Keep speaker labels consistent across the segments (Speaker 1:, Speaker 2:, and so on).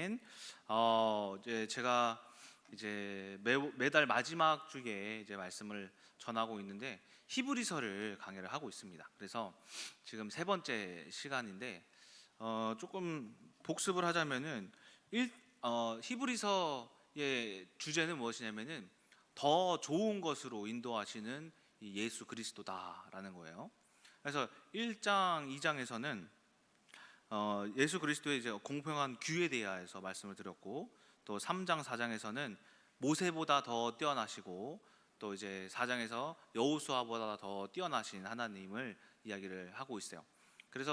Speaker 1: 아멘. 이제 제가 이제 매달 마지막 주에 이제 말씀을 전하고 있는데 히브리서를 강의를 하고 있습니다. 그래서 지금 세 번째 시간인데 조금 복습을 하자면은 히브리서의 주제는 무엇이냐면은 더 좋은 것으로 인도하시는 이 예수 그리스도다라는 거예요. 그래서 1장, 2장에서는 예수 그리스도의 이제 공평한 규에 대하여서 말씀을 드렸고, 또 3장, 4장에서는 모세보다 더 뛰어나시고, 또 이제 4장에서 여호수아보다 더 뛰어나신 하나님을 이야기를 하고 있어요.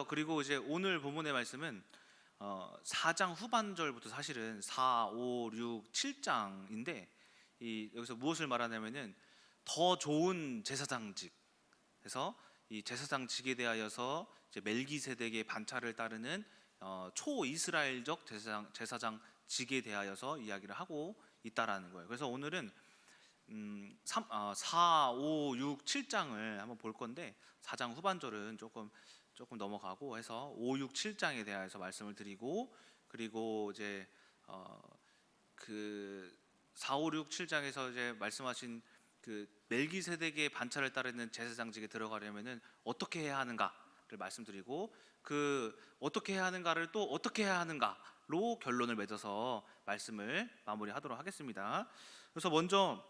Speaker 1: 그리고 이제 오늘 본문의 말씀은 4장 후반절부터 사실은 4, 5, 6, 7장인데 여기서 무엇을 말하냐면은 더 좋은 제사장직, 그래서 이 제사장직에 대하여서 이제 멜기세덱의 반차를 따르는 초이스라엘적 제사장직에 대하여서 이야기를 하고 있다라는 거예요. 그래서 오늘은 4, 5, 6, 7장을 한번 볼 건데 4장 후반절은 조금 넘어가고 해서 5, 6, 7장에 대해서 말씀을 드리고, 그리고 이제 그 4, 5, 6, 7장에서 이제 말씀하신 그 멜기세덱의 반차를 따르는 제사장직에 들어가려면은 어떻게 해야 하는가를 말씀드리고, 그 어떻게 해야 하는가를 또 어떻게 해야 하는가로 결론을 맺어서 말씀을 마무리하도록 하겠습니다. 그래서 먼저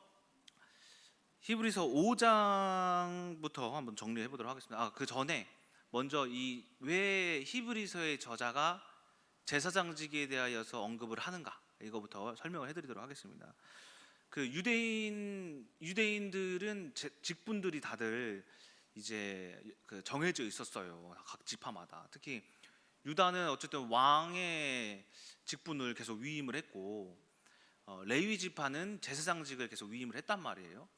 Speaker 1: 히브리서 5장부터 한번 정리해 보도록 하겠습니다. 그 전에 먼저 이 왜 히브리서의 저자가 제사장직에 대하여서 언급을 하는가, 이거부터 설명을 해드리도록 하겠습니다. 그 유대인들은 직분들이 다들 이제 그 정해져 있었어요. 각 지파마다. 특히 유다는 어쨌든 왕의 직분을 계속 위임을 했고, 레위 지파는 제사장직을 계속 위임을 했단 말이에요.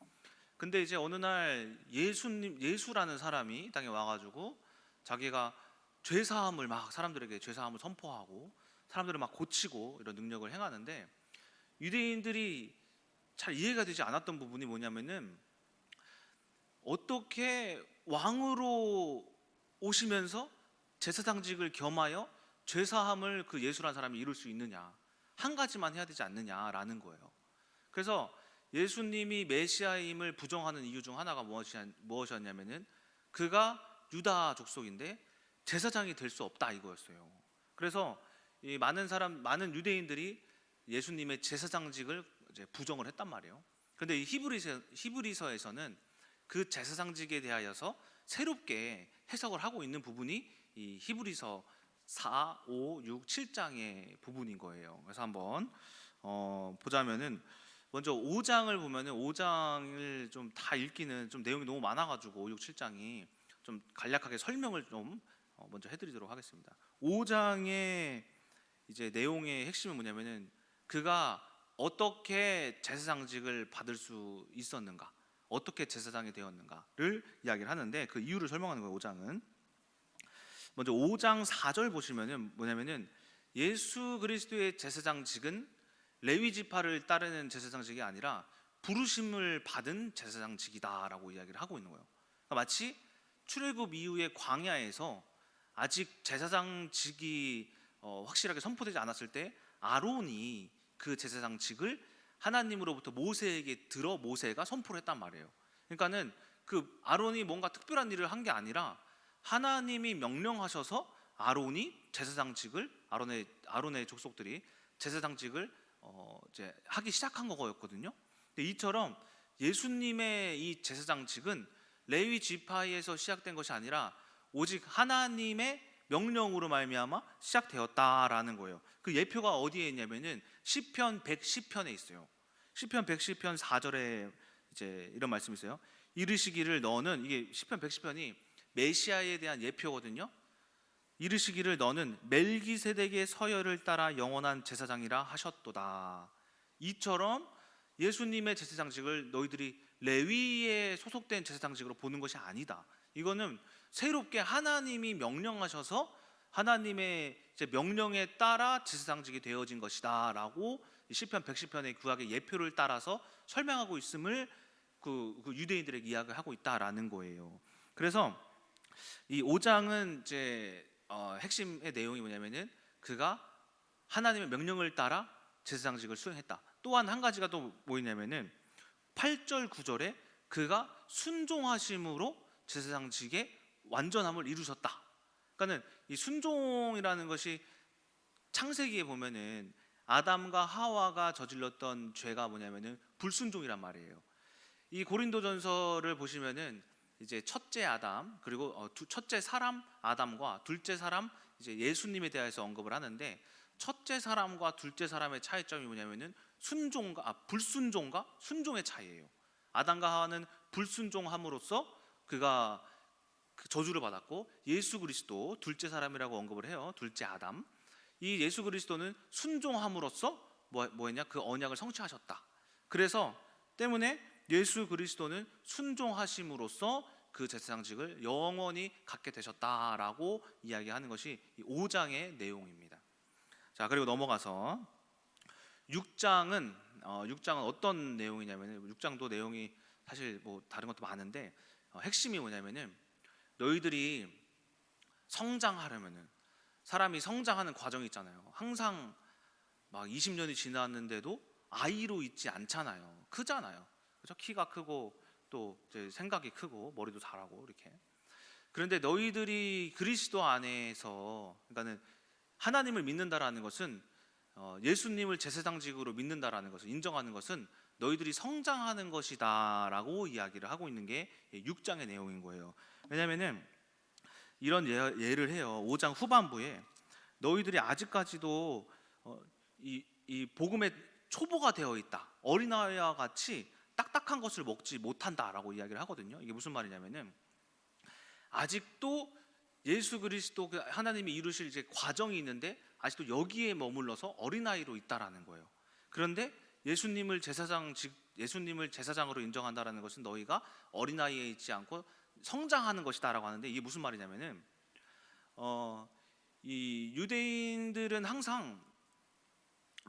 Speaker 1: 근데 이제 어느 날 예수라는 사람이 땅에 와가지고 자기가 죄사함을 막 사람들에게 죄사함을 선포하고 사람들을 막 고치고 이런 능력을 행하는데, 유대인들이 잘 이해가 되지 않았던 부분이 뭐냐면은 어떻게 왕으로 오시면서 제사장직을 겸하여 죄사함을 그 예수라는 사람이 이룰 수 있느냐, 한 가지만 해야 되지 않느냐라는 거예요. 그래서 예수님이 메시아임을 부정하는 이유 중 하나가 무엇이었냐면은 그가 유다 족속인데 제사장이 될 수 없다, 이거였어요. 그래서 이 많은 유대인들이 예수님의 제사장직을 이제 부정을 했단 말이에요. 그런데 이 히브리서에서는 그 제사장직에 대하여서 새롭게 해석을 하고 있는 부분이 이 히브리서 4, 5, 6, 7장의 부분인 거예요. 그래서 한번 보자면은 먼저 5장을 보면은 5장을 좀 다 읽기는 좀 내용이 너무 많아가지고 5, 6, 7장이 좀 간략하게 설명을 좀 먼저 해드리도록 하겠습니다. 5장의 이제 내용의 핵심은 뭐냐면은 그가 어떻게 제사장직을 받을 수 있었는가, 어떻게 제사장이 되었는가를 이야기를 하는데, 그 이유를 설명하는 거예요. 5장은 먼저 5장 4절 보시면은 뭐냐면은 예수 그리스도의 제사장직은 레위 지파를 따르는 제사장직이 아니라 부르심을 받은 제사장직이다라고 이야기를 하고 있는 거예요. 그러니까 마치 출애굽 이후의 광야에서 아직 제사장직이 확실하게 선포되지 않았을 때 아론이 그 제사장직을 하나님으로부터 모세에게 들어 모세가 선포를 했단 말이에요. 그러니까는 그 아론이 뭔가 특별한 일을 한 게 아니라 하나님이 명령하셔서 아론이 제사장직을 아론의 족속들이 제사장직을 이제 하기 시작한 거였거든요. 근데 이처럼 예수님의 이 제사장직은 레위 지파에서 시작된 것이 아니라 오직 하나님의 명령으로 말미암아 시작되었다라는 거예요. 그 예표가 어디에 있냐면은 시편 110편에 있어요. 시편 110편 4절에 이제 이런 말씀이 있어요. 이르시기를 너는, 이게 시편 110편이 메시아에 대한 예표거든요. 이르시기를 너는 멜기세덱의 서열을 따라 영원한 제사장이라 하셨도다. 이처럼 예수님의 제사장직을 너희들이 레위에 소속된 제사장직으로 보는 것이 아니다. 이거는 새롭게 하나님이 명령하셔서 하나님의 이제 명령에 따라 제사장직이 되어진 것이다 라고 시편 110편의 구약의 예표를 따라서 설명하고 있음을 그 유대인들에게 이야기하고 있다라는 거예요. 그래서 이 5장은 이제 핵심의 내용이 뭐냐면은 그가 하나님의 명령을 따라 제사장직을 수행했다. 또한 한 가지가 또 뭐냐면은 8절 9절에 그가 순종하심으로 제사장직의 완전함을 이루셨다. 그러니까는 이 순종이라는 것이 창세기에 보면은 아담과 하와가 저질렀던 죄가 뭐냐면은 불순종이란 말이에요. 이 고린도전서를 보시면은 이제 첫째 아담 그리고 첫째 사람 아담과 둘째 사람 이제 예수님에 대해서 언급을 하는데, 첫째 사람과 둘째 사람의 차이점이 뭐냐면은 불순종과 순종의 차이예요. 아담과 하와는 불순종함으로써 그가 그 저주를 받았고, 예수 그리스도 둘째 사람이라고 언급을 해요. 둘째 아담. 이 예수 그리스도는 순종함으로써 뭐했냐? 그 언약을 성취하셨다. 그래서 때문에 예수 그리스도는 순종하심으로써 그 제사장직을 영원히 갖게 되셨다라고 이야기하는 것이 5장의 내용입니다. 자, 그리고 넘어가서 6장은 어떤 내용이냐면, 6장도 내용이 사실 뭐 다른 것도 많은데 핵심이 뭐냐면은 너희들이 성장하려면은, 사람이 성장하는 과정이 있잖아요. 항상 막 20년이 지났는데도 아이로 있지 않잖아요. 크잖아요. 그렇죠? 키가 크고 또 이제 생각이 크고 머리도 잘하고 이렇게. 그런데 너희들이 그리스도 안에서, 그러니까는 하나님을 믿는다라는 것은 예수님을 제사장직으로 믿는다라는 것을 인정하는 것은 너희들이 성장하는 것이다라고 이야기를 하고 있는 게 6장의 내용인 거예요. 왜냐하면은 이런 예를 해요. 5장 후반부에 너희들이 아직까지도 이 복음의 초보가 되어 있다, 어린아이와 같이 딱딱한 것을 먹지 못한다라고 이야기를 하거든요. 이게 무슨 말이냐면은 아직도 예수 그리스도 하나님이 이루실 이제 과정이 있는데 아직도 여기에 머물러서 어린아이로 있다라는 거예요. 그런데 예수님을 제사장으로 인정한다라는 것은 너희가 어린아이에 있지 않고 성장하는 것이다라고 하는데, 이게 무슨 말이냐면은 이 유대인들은 항상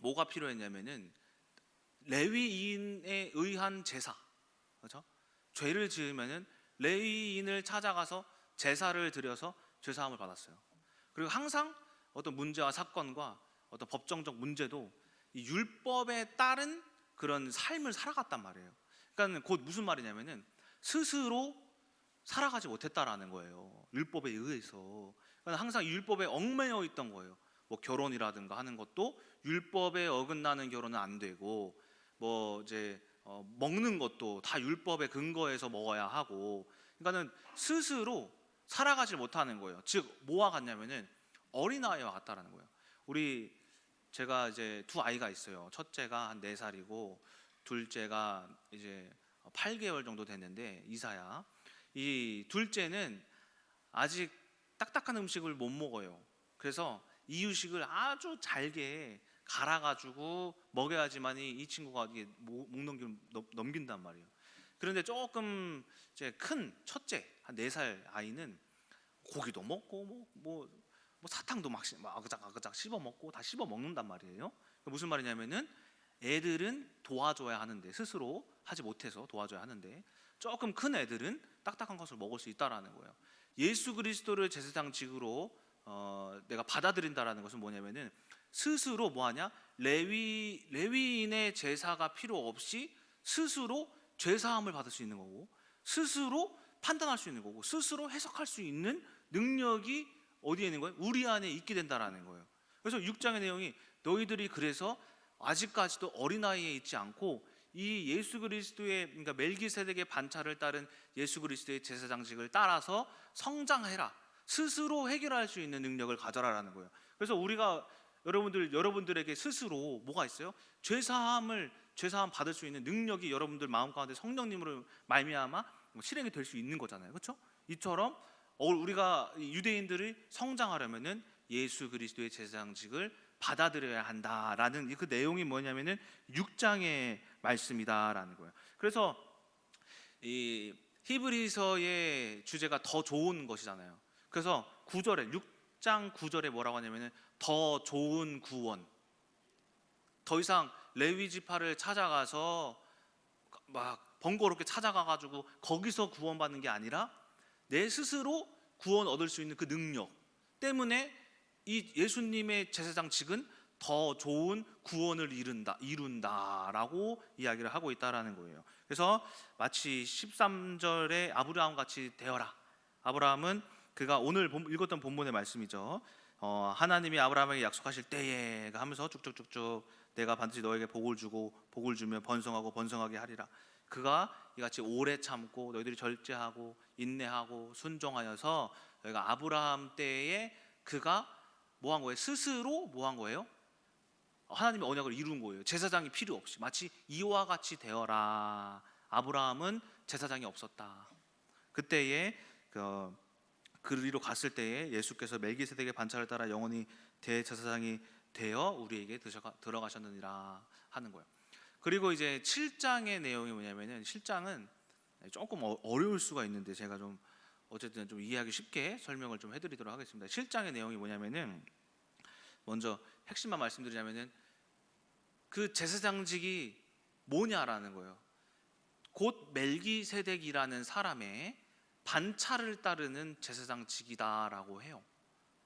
Speaker 1: 뭐가 필요했냐면은 레위인에 의한 제사, 그렇죠? 죄를 지으면은 레위인을 찾아가서 제사를 드려서 죄사함을 받았어요. 그리고 항상 어떤 문제와 사건과 어떤 법정적 문제도 이 율법에 따른 그런 삶을 살아갔단 말이에요. 그러니까 곧 무슨 말이냐면은 스스로 살아가지 못했다라는 거예요. 율법에 의해서. 그러니까 항상 율법에 얽매여 있던 거예요. 뭐 결혼이라든가 하는 것도 율법에 어긋나는 결혼은 안 되고, 뭐 이제 먹는 것도 다 율법에 근거해서 먹어야 하고, 그러니까는 스스로 살아가지 못하는 거예요. 즉 뭐와 같냐면은 어린아이와 같다라는 거예요. 제가 이제 두 아이가 있어요. 첫째가 한 4살이고 둘째가 이제 8개월 정도 됐는데 이사야. 이 둘째는 아직 딱딱한 음식을 못 먹어요. 그래서 이유식을 아주 잘게 갈아가지고 먹여야지만이 이 친구가 이게 목 넘긴단 말이에요. 그런데 조금 이제 큰 첫째 한 4살 아이는 고기도 먹고 뭐 사탕도 막 아그작 씹어 먹고 다 씹어 먹는단 말이에요. 무슨 말이냐면은 애들은 도와줘야 하는데, 스스로 하지 못해서 도와줘야 하는데, 조금 큰 애들은 딱딱한 것을 먹을 수 있다라는 거예요. 예수 그리스도를 제사장직으로 내가 받아들인다라는 것은 뭐냐면은 스스로 뭐하냐? 레위인의 제사가 필요 없이 스스로 죄사함을 받을 수 있는 거고, 스스로 판단할 수 있는 거고, 스스로 해석할 수 있는 능력이 어디에 있는 거예요? 우리 안에 있게 된다라는 거예요. 그래서 6장의 내용이 너희들이 그래서 아직까지도 어린아이에 있지 않고 이 예수 그리스도의, 그러니까 멜기세덱의 반차를 따른 예수 그리스도의 제사장직을 따라서 성장해라, 스스로 해결할 수 있는 능력을 가져라라는 거예요. 그래서 우리가 여러분들에게 스스로 뭐가 있어요? 죄사함 받을 수 있는 능력이 여러분들 마음 가운데 성령님으로 말미암아 실행이 될 수 있는 거잖아요. 그렇죠? 이처럼 우리가 유대인들이 성장하려면은 예수 그리스도의 제사장직을 받아들여야 한다라는 그 내용이 뭐냐면은 6장의 말씀이다라는 거예요. 그래서 이 히브리서의 주제가 더 좋은 것이잖아요. 그래서 6장 9절에 뭐라고 하냐면은 더 좋은 구원. 더 이상 레위 지파를 찾아가서 막 번거롭게 찾아가가지고 거기서 구원받는 게 아니라 내 스스로 구원 얻을 수 있는 그 능력 때문에 이 예수님의 제사장직은 더 좋은 구원을 이룬다라고 이야기를 하고 있다라는 거예요. 그래서 마치 13절에 아브라함 같이 되어라. 아브라함은 그가 오늘 읽었던 본문의 말씀이죠. 하나님이 아브라함에게 약속하실 때에 하면서 쭉쭉쭉쭉 내가 반드시 너에게 복을 주고 복을 주며 번성하고 번성하게 하리라. 그가 이같이 오래 참고 너희들이 절제하고 인내하고 순종하여서 너희가 아브라함 때에 그가 뭐 한 거예요? 스스로 뭐 한 거예요? 하나님의 언약을 이룬 거예요. 제사장이 필요 없이 마치 이와 같이 되어라. 아브라함은 제사장이 없었다. 그때에 그리로 갔을 때에 예수께서 멜기세덱의 반차를 따라 영원히 대제사장이 되어 우리에게 들어가셨느니라 하는 거예요. 그리고 이제 7장의 내용이 뭐냐면은 7장은 조금 어려울 수가 있는데 제가 좀 어쨌든 좀 이해하기 쉽게 설명을 좀 해드리도록 하겠습니다. 7장의 내용이 뭐냐면은 먼저 핵심만 말씀드리자면은 그 제사장직이 뭐냐라는 거예요. 곧 멜기세덱이라는 사람의 반차를 따르는 제사장직이다라고 해요.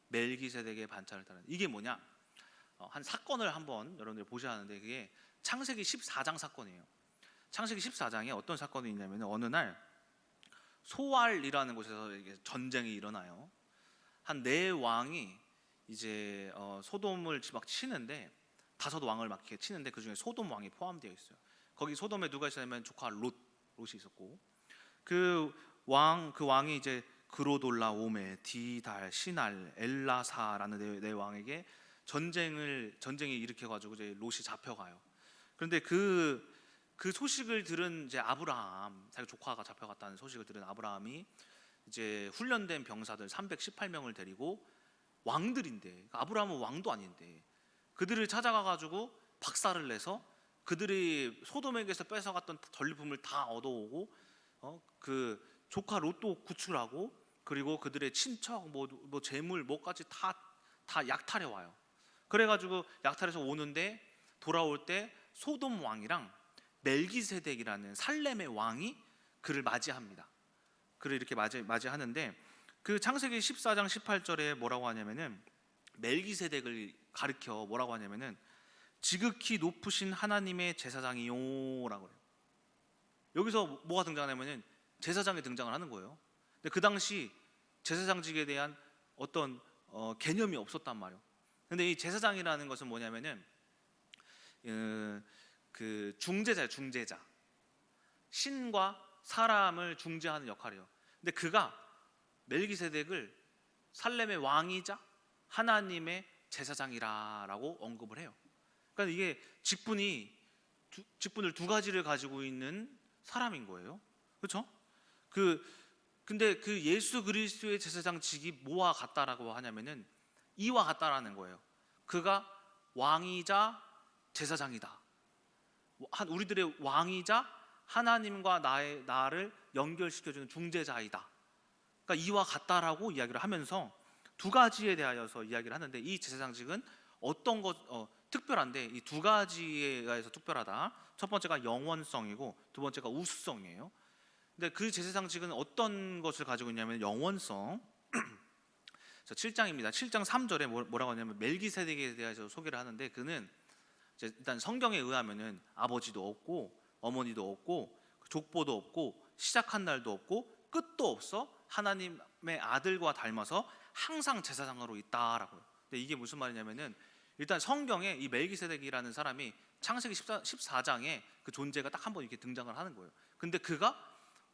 Speaker 1: 멜기세덱의 반차를 따르는 이게 뭐냐? 한 사건을 한번 여러분들 보셔야 하는데 그게 창세기 14장 사건이에요. 창세기 14장에 어떤 사건이 있냐면 어느 날 소알이라는 곳에서 이게 전쟁이 일어나요. 한 네 왕이 이제 소돔을 막 치는데 5왕을 막 이렇게 치는데 그 중에 소돔 왕이 포함되어 있어요. 거기 소돔에 누가 있었냐면 조카 롯이 있었고 그 왕이 이제 그로돌라, 오메, 디달, 시날, 엘라사라는 네 왕에게 전쟁이 일으켜가지고 이제 롯이 잡혀가요. 그런데 그 소식을 들은 이제 아브라함, 자기 조카가 잡혀갔다는 소식을 들은 아브라함이 이제 훈련된 병사들 318명을 데리고 왕들인데 아브라함은 왕도 아닌데 그들을 찾아가가지고 박살을 내서 그들이 소돔에게서 뺏어갔던 전리품을 다 얻어오고 그 조카 롯도 구출하고 그리고 그들의 친척 뭐 재물 뭐까지 다 약탈해 와요. 그래가지고 약탈해서 오는데 돌아올 때 소돔 왕이랑 멜기세덱이라는 살렘의 왕이 그를 맞이합니다. 그를 이렇게 맞이하는데 그 창세기 14장 18절에 뭐라고 하냐면은 멜기세덱을 가리켜 뭐라고 하냐면은 지극히 높으신 하나님의 제사장이요라고 해요. 여기서 뭐가 등장하냐면은 제사장이 등장을 하는 거예요. 근데 그 당시 제사장직에 대한 어떤 개념이 없었단 말이에요. 근데 이 제사장이라는 것은 뭐냐면은 그 중재자 신과 사람을 중재하는 역할이에요. 근데 그가 멜기세덱을 살렘의 왕이자 하나님의 제사장이라고 언급을 해요. 그러니까 이게 직분을 두 가지를 가지고 있는 사람인 거예요. 그렇죠? 근데 그 예수 그리스도의 제사장직이 뭐와 같다라고 하냐면은 이와 같다라는 거예요. 그가 왕이자 제사장이다. 우리들의 왕이자 하나님과 나를 연결시켜주는 중재자이다. 그러니까 이와 같다라고 이야기를 하면서 두 가지에 대하여서 이야기를 하는데 이 제사장직은 어떤 특별한데 이 두 가지에 의해서 특별하다. 첫 번째가 영원성이고 두 번째가 우수성이에요. 근데 그 제사장직은 어떤 것을 가지고 있냐면 영원성. 7장입니다. 7장 3절에 뭐라고 하냐면 멜기세덱에 대해서 소개를 하는데 그는 일단 성경에 의하면은 아버지도 없고 어머니도 없고 족보도 없고 시작한 날도 없고 끝도 없어 하나님의 아들과 닮아서 항상 제사장으로 있다라고요. 근데 이게 무슨 말이냐면은 일단 성경에 이 멜기세덱이라는 사람이 창세기 14장에 그 존재가 딱 한 번 이렇게 등장을 하는 거예요. 근데 그가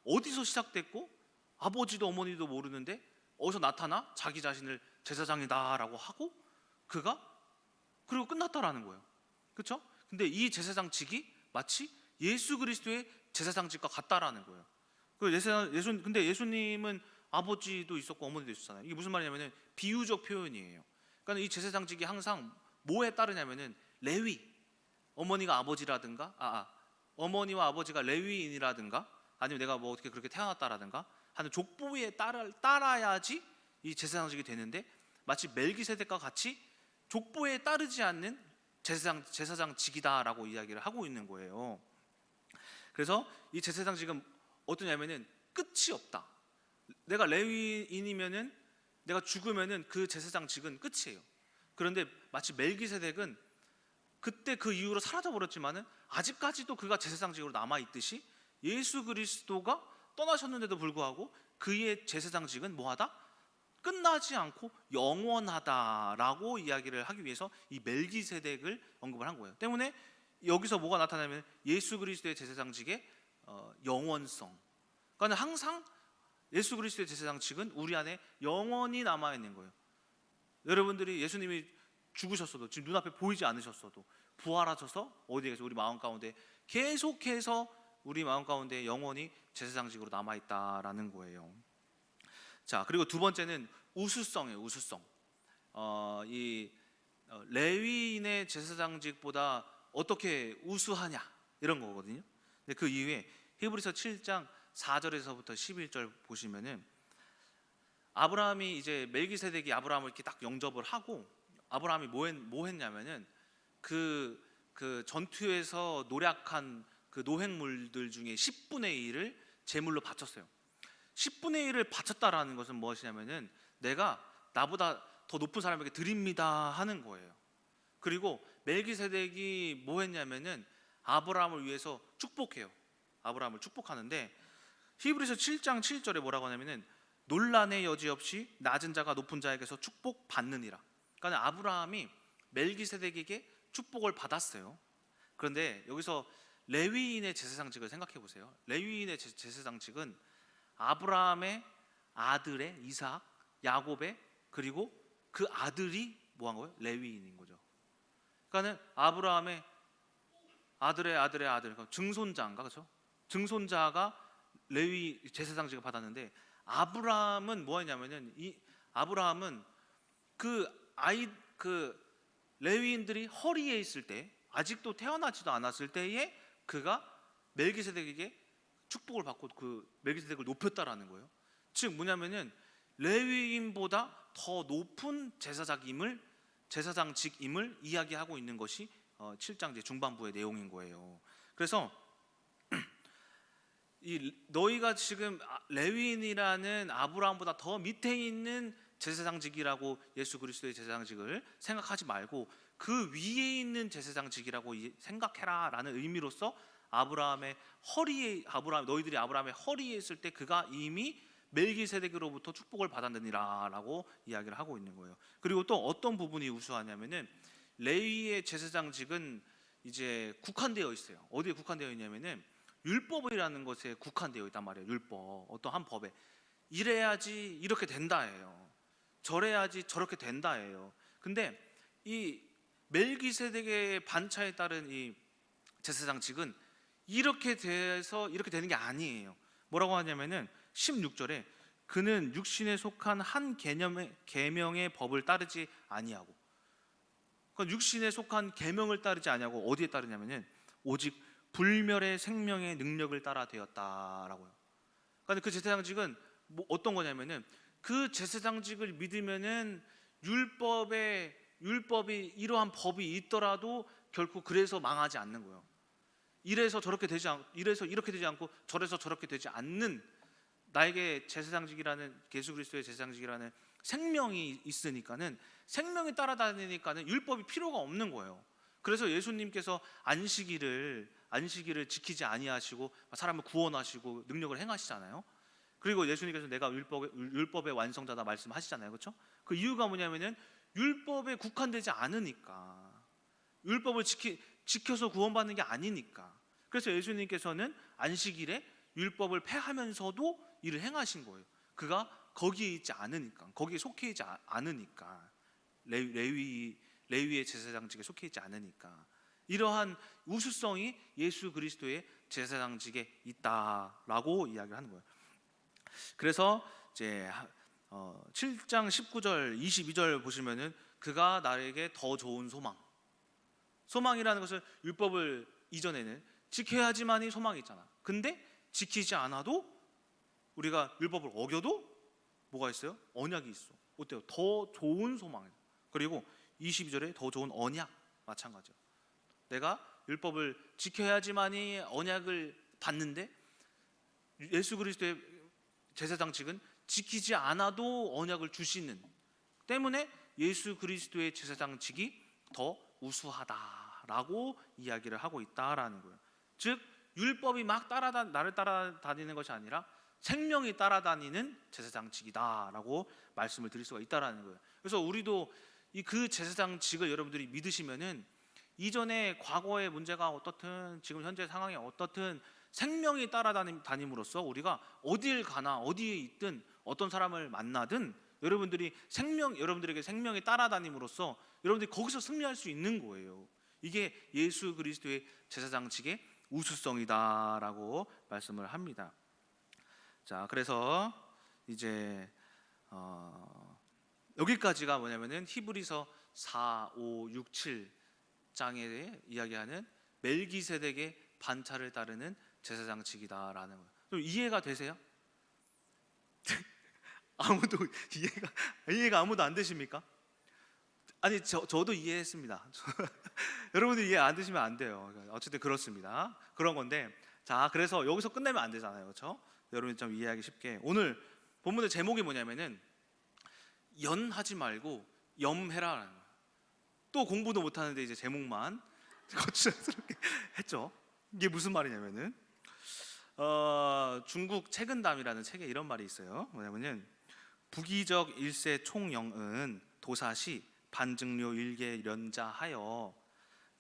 Speaker 1: 어디서 시작됐고 아버지도 어머니도 모르는데 어디서 나타나 자기 자신을 제사장이다라고 하고 그리고 끝났다라는 거예요. 그렇죠? 근데 이 제사장직이 마치 예수 그리스도의 제사장직과 같다라는 거예요. 근데 예수님은 아버지도 있었고 어머니도 있었잖아요. 이게 무슨 말이냐면은 비유적 표현이에요. 그러니까 이 제사장직이 항상 뭐에 따르냐면은 레위, 어머니가 아버지라든가, 어머니와 아버지가 레위인이라든가, 아니면 내가 뭐 어떻게 그렇게 태어났다라든가 하는 족보에 따라야지 이 제사장직이 되는데 마치 멜기세덱과 같이 족보에 따르지 않는 제사장직이다라고 이야기를 하고 있는 거예요. 그래서 이 제사장직은 어떠냐면은 끝이 없다. 내가 레위인이면은 내가 죽으면은 그 제사장직은 끝이에요. 그런데 마치 멜기세덱은 그때 그 이후로 사라져 버렸지만은 아직까지도 그가 제사장직으로 남아 있듯이 예수 그리스도가 떠나셨는데도 불구하고 그의 제사장직은 뭐하다? 끝나지 않고 영원하다라고 이야기를 하기 위해서 이 멜기세덱을 언급을 한 거예요. 때문에 여기서 뭐가 나타나면 예수 그리스도의 제사장직의 영원성. 그러니까 항상 예수 그리스도의 제사장직은 우리 안에 영원히 남아 있는 거예요. 여러분들이 예수님이 죽으셨어도 지금 눈앞에 보이지 않으셨어도 부활하셔서 어디에 계세요? 우리 마음 가운데 계속해서 우리 마음 가운데 영원히 제사장직으로 남아 있다라는 거예요. 자, 그리고 두 번째는 우수성이에요. 우수성. 레위인의 제사장직보다 어떻게 우수하냐 이런 거거든요. 근데 그 이후에 히브리서 7장 4절에서부터 11절 보시면은 아브라함이 이제 멜기세덱이 아브라함을 이렇게 딱 영접을 하고 아브라함이 뭐 했냐면은 그 전투에서 노력한 그 노획물들 중에 10분의 1을 제물로 바쳤어요. 10분의 1을 바쳤다라는 것은 무엇이냐면은 내가 나보다 더 높은 사람에게 드립니다 하는 거예요. 그리고 멜기세덱이 뭐 했냐면은 아브라함을 위해서 축복해요. 아브라함을 축복하는데 히브리서 7장 7절에 뭐라고 하냐면은 논란의 여지 없이 낮은 자가 높은 자에게서 축복받느니라. 그러니까 아브라함이 멜기세덱에게 축복을 받았어요. 그런데 여기서 레위인의 제사장직을 생각해 보세요. 레위인의 제사장직은 아브라함의 아들의 이삭, 야곱의 그리고 그 아들이 뭐 한 거예요? 레위인인 거죠. 그러니까는 아브라함의 아들의 아들, 그러니까 증손자인가 그렇죠? 증손자가 레위 제사장직을 받았는데 아브라함은 뭐 했냐면은 이 아브라함은 그 레위인들이 허리에 있을 때 아직도 태어나지도 않았을 때에 그가 멜기세덱에게 축복을 받고 그 멜기세덱을 높였다라는 거예요. 즉 뭐냐면은 레위인보다 더 높은 제사장직임을 이야기하고 있는 것이 7장 중반부의 내용인 거예요. 그래서 너희가 지금 레위인이라는 아브라함보다 더 밑에 있는 제사장직이라고 예수 그리스도의 제사장직을 생각하지 말고 그 위에 있는 제사장직이라고 생각해라 라는 의미로서 너희들이 아브라함의 허리에 있을 때 그가 이미 멜기세덱으로부터 축복을 받았느니라 라고 이야기를 하고 있는 거예요. 그리고 또 어떤 부분이 우수하냐면은 레위의 제사장직은 이제 국한되어 있어요. 어디에 국한되어 있냐면은 율법이라는 것에 국한되어 있단 말이에요. 율법, 어떤 한 법에 이래야지 이렇게 된다예요. 저래야지 저렇게 된다예요. 근데 이 멜기세덱의 반차에 따른 이 제사장직은 이렇게 돼서 이렇게 되는 게 아니에요. 뭐라고 하냐면은 16절에 그는 육신에 속한 한 계명의 법을 따르지 아니하고, 그러니까 육신에 속한 계명을 따르지 아니하고 어디에 따르냐면은 오직 불멸의 생명의 능력을 따라 되었다라고요. 그러니까 그 제사장직은 뭐 어떤 거냐면은 그 제사장직을 믿으면은 율법이 이러한 법이 있더라도 결코 그래서 망하지 않는 거예요. 이래서 이렇게 되지 않고 저래서 저렇게 되지 않는 나에게 제사장직이라는 예수 그리스도의 제사장직이라는 생명이 있으니까는 생명이 따라다니니까는 율법이 필요가 없는 거예요. 그래서 예수님께서 안식일을 지키지 아니하시고 사람을 구원하시고 능력을 행하시잖아요. 그리고 예수님께서 내가 율법의 완성자다 말씀하시잖아요. 그렇죠? 그 이유가 뭐냐면은 율법에 국한되지 않으니까, 율법을 지켜서 구원받는 게 아니니까. 그래서 예수님께서는 안식일에 율법을 폐하면서도 일을 행하신 거예요. 그가 거기에 있지 않으니까, 거기에 속해 있지 않으니까, 레위의 제사장직에 속해 있지 않으니까. 이러한 우수성이 예수 그리스도의 제사장직에 있다라고 이야기를 하는 거예요. 그래서 이제 7장 19절 22절 보시면은 그가 나에게 더 좋은 소망이라는 것은 율법을 이전에는 지켜야지만이 소망이 있잖아. 근데 지키지 않아도 우리가 율법을 어겨도 뭐가 있어요? 언약이 있어. 어때요? 더 좋은 소망이에요. 그리고 22절에 더 좋은 언약 마찬가지예요. 내가 율법을 지켜야지만이 언약을 받는데 예수 그리스도의 제사장직은 지키지 않아도 언약을 주시는 때문에 예수 그리스도의 제사장직이 더 우수하다라고 라고 이야기를 하고 있다라는 거예요. 즉 율법이 막 나를 따라다니는 것이 아니라 생명이 따라다니는 제사장직이다라고 말씀을 드릴 수가 있다라는 거예요. 그래서 우리도 그 제사장직을 여러분들이 믿으시면은 이전에 과거의 문제가 어떻든 지금 현재 상황이 어떻든 생명이 따라다님으로써 우리가 어딜 가나 어디에 있든 어떤 사람을 만나든 여러분들에게 생명이 따라다님으로써 여러분들이 거기서 승리할 수 있는 거예요. 이게 예수 그리스도의 제사장직의 우수성이다라고 말씀을 합니다. 자, 그래서 이제 여기까지가 뭐냐면은 히브리서 4, 5, 6, 7장에 이야기하는 멜기세덱의 반차를 따르는 제사장직이다라는 거예요. 좀 이해가 되세요? 아무도 이해가 아무도 안 되십니까? 아니 저도 이해했습니다. 여러분들 이해 안 되시면 안 돼요. 어쨌든 그렇습니다. 그런 건데, 자, 그래서 여기서 끝내면 안 되잖아요, 그렇죠? 여러분이 좀 이해하기 쉽게 오늘 본문의 제목이 뭐냐면은 연하지 말고 염해라라는 거예요. 또 공부도 못 하는데 이제 제목만 거추장스럽게 했죠. 이게 무슨 말이냐면은 중국 채근담이라는 책에 이런 말이 있어요. 뭐냐면은 부기적 일세 총영은 도사시 반증료 일개 연자하여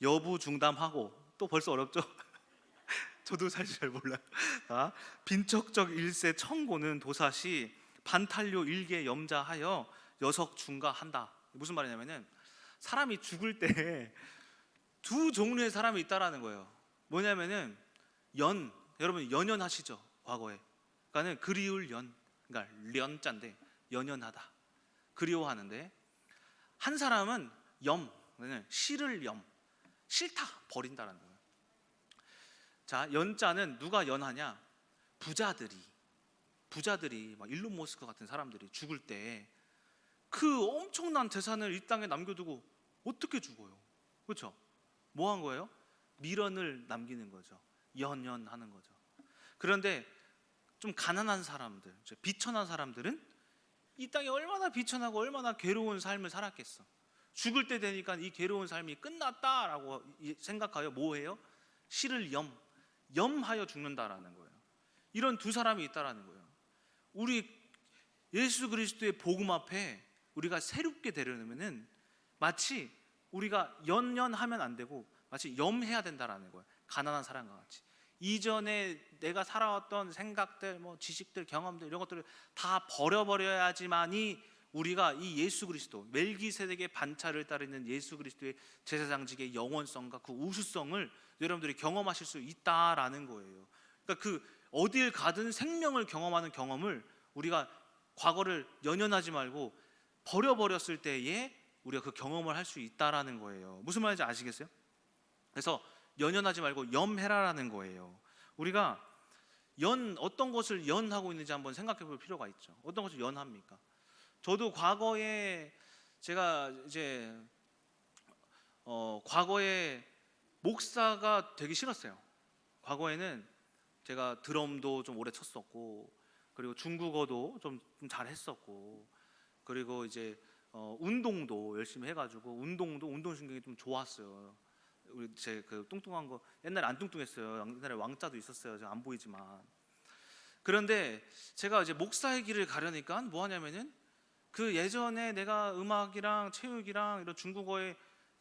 Speaker 1: 여부 중담하고, 또 벌써 어렵죠? 저도 사실 잘 몰라요. 빈척적 일세 청고는 도사시 반탄료 일개 염자하여 여석 중가한다. 무슨 말이냐면은 사람이 죽을 때 두 종류의 사람이 있다라는 거예요. 뭐냐면은 여러분 연연하시죠? 과거에. 그러니까는 그리울 연, 그러니까 련자인데 연연하다, 그리워하는데, 한 사람은 싫을 싫다, 버린다라는 거예요. 자, 연자는 누가 연하냐? 부자들이 막 일론 머스크 같은 사람들이 죽을 때 그 엄청난 재산을 이 땅에 남겨두고 어떻게 죽어요? 그렇죠? 뭐 한 거예요? 미련을 남기는 거죠. 연연하는 거죠. 그런데 좀 가난한 사람들, 비천한 사람들은 이 땅에 얼마나 비천하고 얼마나 괴로운 삶을 살았겠어. 죽을 때 되니까 이 괴로운 삶이 끝났다라고 생각하여 뭐해요? 싫을 염하여 죽는다라는 거예요. 이런 두 사람이 있다라는 거예요. 우리 예수 그리스도의 복음 앞에 우리가 새롭게 되려면은 마치 우리가 연연하면 안 되고 마치 염해야 된다라는 거예요. 가난한 사람과 같이 이전에 내가 살아왔던 생각들, 지식들, 경험들, 이런 것들을 다 버려버려야지만이 우리가 이 예수 그리스도, 멜기세덱의 반차를 따르는 예수 그리스도의 제사장직의 영원성과 그 우수성을 여러분들이 경험하실 수 있다라는 거예요. 그러니까 그 어딜 가든 생명을 경험하는 경험을 우리가 과거를 연연하지 말고 버려버렸을 때에 우리가 그 경험을 할 수 있다라는 거예요. 무슨 말인지 아시겠어요? 그래서 연연하지 말고 염해라라는 거예요. 우리가 어떤 것을 연하고 있는지 한번 생각해 볼 필요가 있죠. 어떤 것을 연합니까? 저도 과거에 제가 이제 과거에 목사가 되기 싫었어요. 과거에는 제가 드럼도 좀 오래 쳤었고, 그리고 중국어도 좀 잘했었고, 그리고 이제 운동도 열심히 해가지고 운동신경이 좀 좋았어요. 우리 제 그 뚱뚱한 거 옛날에 안 뚱뚱했어요. 옛날에 왕자도 있었어요. 지금 안 보이지만. 그런데 제가 이제 목사의 길을 가려니까 뭐 하냐면은 그 예전에 내가 음악이랑 체육이랑 이런 중국어에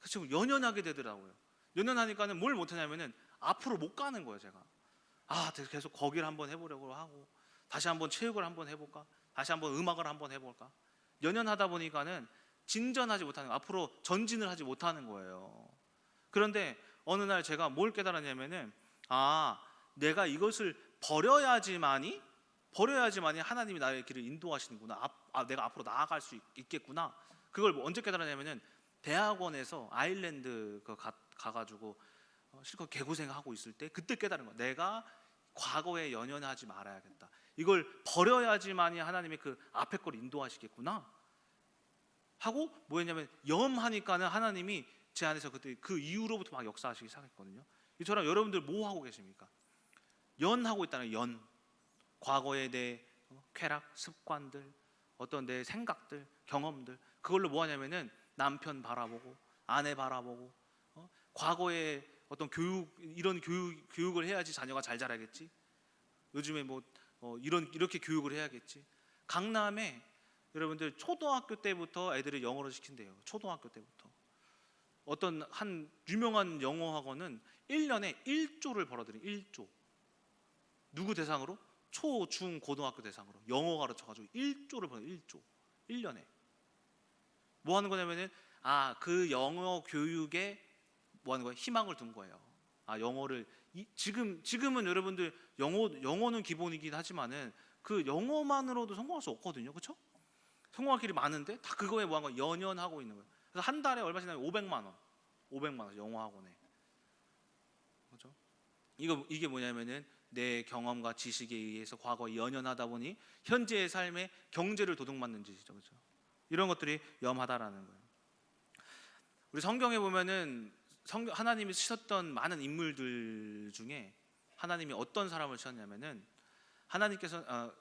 Speaker 1: 지금 연연하게 되더라고요. 연연하니까는 뭘 못하냐면은 앞으로 못 가는 거예요. 제가 계속 거기를 한번 해보려고 하고, 다시 한번 체육을 한번 해볼까, 다시 한번 음악을 한번 해볼까. 연연하다 보니까는 진전하지 못하는, 앞으로 전진을 하지 못하는 거예요. 그런데 어느 날 제가 뭘 깨달았냐면은 내가 이것을 버려야지만이 하나님이 나의 길을 인도하시는구나. 내가 앞으로 나아갈 수 있겠구나. 그걸 언제 깨달았냐면은 대학원에서 아일랜드 가가지고 실컷 개고생하고 있을 때 그때 깨달은 거예요. 내가 과거에 연연하지 말아야겠다. 이걸 버려야지만이 하나님이 그 앞에 걸 인도하시겠구나 하고, 뭐였냐면 염하니까는 하나님이 제 안에서 그때 그 이후로부터 막 역사하시기 시작했거든요. 이처럼 여러분들 뭐 하고 계십니까? 연하고 있다는 연. 과거의 내 쾌락, 습관들, 어떤 내 생각들, 경험들, 그걸로 뭐 하냐면은 남편 바라보고, 아내 바라보고, 과거에 어떤 이런 교육을 해야지 자녀가 잘 자라겠지. 요즘에 뭐 이렇게 교육을 해야겠지. 강남에 여러분들 초등학교 때부터 애들을 영어를 시킨대요. 초등학교 때부터. 어떤 한 유명한 영어 학원은 1년에 1조를 벌어들인 1조. 누구 대상으로? 초, 중, 고등학교 대상으로 영어 가르쳐가지고 1조를 벌어. 1조. 1년에. 뭐 하는 거냐면은 그 영어 교육에 뭐 하는 거예요? 희망을 둔 거예요. 영어를 지금은 여러분들 영어는 기본이긴 하지만은 그 영어만으로도 성공할 수 없거든요. 그렇죠? 성공할 길이 많은데 다 그거에 뭐 하는 거 연연하고 있는 거예요. 그래서 한 달에 얼마씩 나면 500만 원. 500만 원 영어 학원에. 그렇죠? 이게 뭐냐면은 내 경험과 지식에 의해서 과거에 연연하다 보니 현재의 삶에 경제를 도둑맞는 짓이죠. 그렇죠? 이런 것들이 위험하다라는 거예요. 우리 성경에 보면은 하나님이 쓰셨던 많은 인물들 중에 하나님이 어떤 사람을 쓰셨냐면은 하나님께서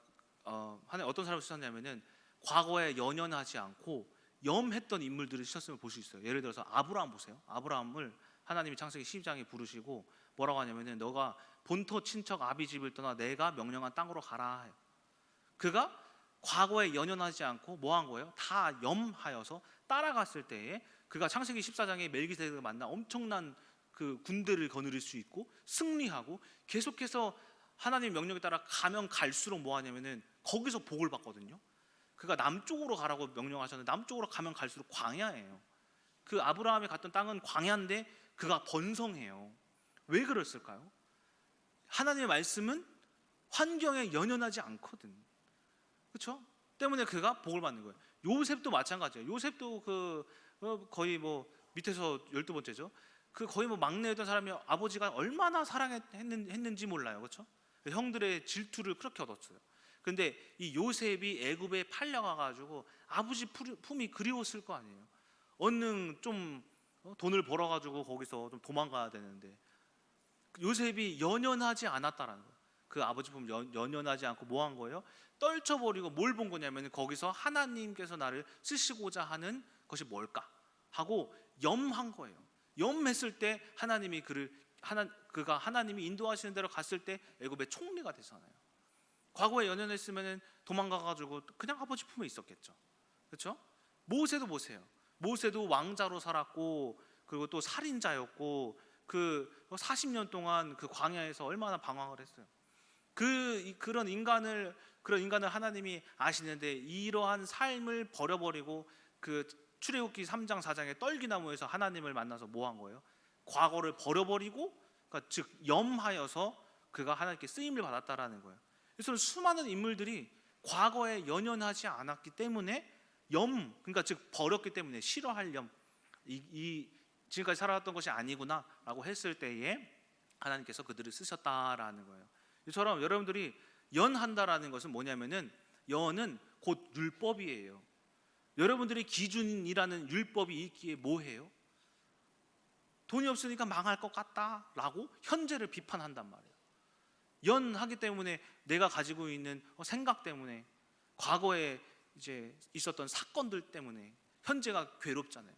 Speaker 1: 어떤 사람을 쓰셨냐면은 과거에 연연하지 않고 염했던 인물들을 쓰셨음을 볼 수 있어요. 예를 들어서 아브라함 보세요. 아브라함을 하나님이 창세기 12장에 부르시고 뭐라고 하냐면은 너가 본토 친척 아비 집을 떠나 내가 명령한 땅으로 가라 해요. 그가 과거에 연연하지 않고 뭐 한 거예요? 다 염하여서 따라갔을 때에 그가 창세기 14장에 멜기세덱을 만나 엄청난 그 군대를 거느릴 수 있고 승리하고 계속해서 하나님 명령에 따라 가면 갈수록 뭐 하냐면은 거기서 복을 받거든요. 그가 남쪽으로 가라고 명령하셨는데 남쪽으로 가면 갈수록 광야예요. 그 아브라함이 갔던 땅은 광야인데 그가 번성해요. 왜 그랬을까요? 하나님의 말씀은 환경에 연연하지 않거든. 그렇죠? 때문에 그가 복을 받는 거예요. 요셉도 마찬가지예요. 요셉도 거의 뭐 밑에서 12번째죠. 그 거의 뭐 막내였던 사람이 아버지가 얼마나 사랑했는지 몰라요. 그렇죠? 형들의 질투를 그렇게 얻었어요. 근데 이 요셉이 애굽에 팔려가 가지고 아버지 품이 그리웠을 거 아니에요. 얼른 좀 돈을 벌어 가지고 거기서 좀 도망가야 되는데 요셉이 연연하지 않았다라는 거예요. 그 아버지 품 연연하지 않고 뭐 한 거예요? 떨쳐버리고 뭘 본 거냐면 거기서 하나님께서 나를 쓰시고자 하는 것이 뭘까 하고 염한 거예요. 염했을 때 하나님이 그가 하나님이 인도하시는 대로 갔을 때 애굽의 총리가 되잖아요. 과거에 연연했으면 도망가가지고 그냥 아버지 품에 있었겠죠. 그렇죠? 모세도 보세요. 모세도 왕자로 살았고 그리고 또 살인자였고 그 40년 동안 그 광야에서 얼마나 방황을 했어요. 그런 인간을 하나님이 아시는데 이러한 삶을 버려버리고 그 출애굽기 3장 4장의 떨기나무에서 하나님을 만나서 뭐 한 거예요? 과거를 버려버리고 그러니까 즉 염하여서 그가 하나님께 쓰임을 받았다라는 거예요. 그래서 수많은 인물들이 과거에 연연하지 않았기 때문에 그러니까 즉 버렸기 때문에 싫어할 지금까지 살아왔던 것이 아니구나라고 했을 때에 하나님께서 그들을 쓰셨다라는 거예요. 이처럼 여러분들이 연한다라는 것은 뭐냐면은 연은 곧 율법이에요. 여러분들이 기준이라는 율법이 있기에 뭐해요? 돈이 없으니까 망할 것 같다라고 현재를 비판한단 말이에요. 연하기 때문에 내가 가지고 있는 생각 때문에 과거에 이제 있었던 사건들 때문에 현재가 괴롭잖아요.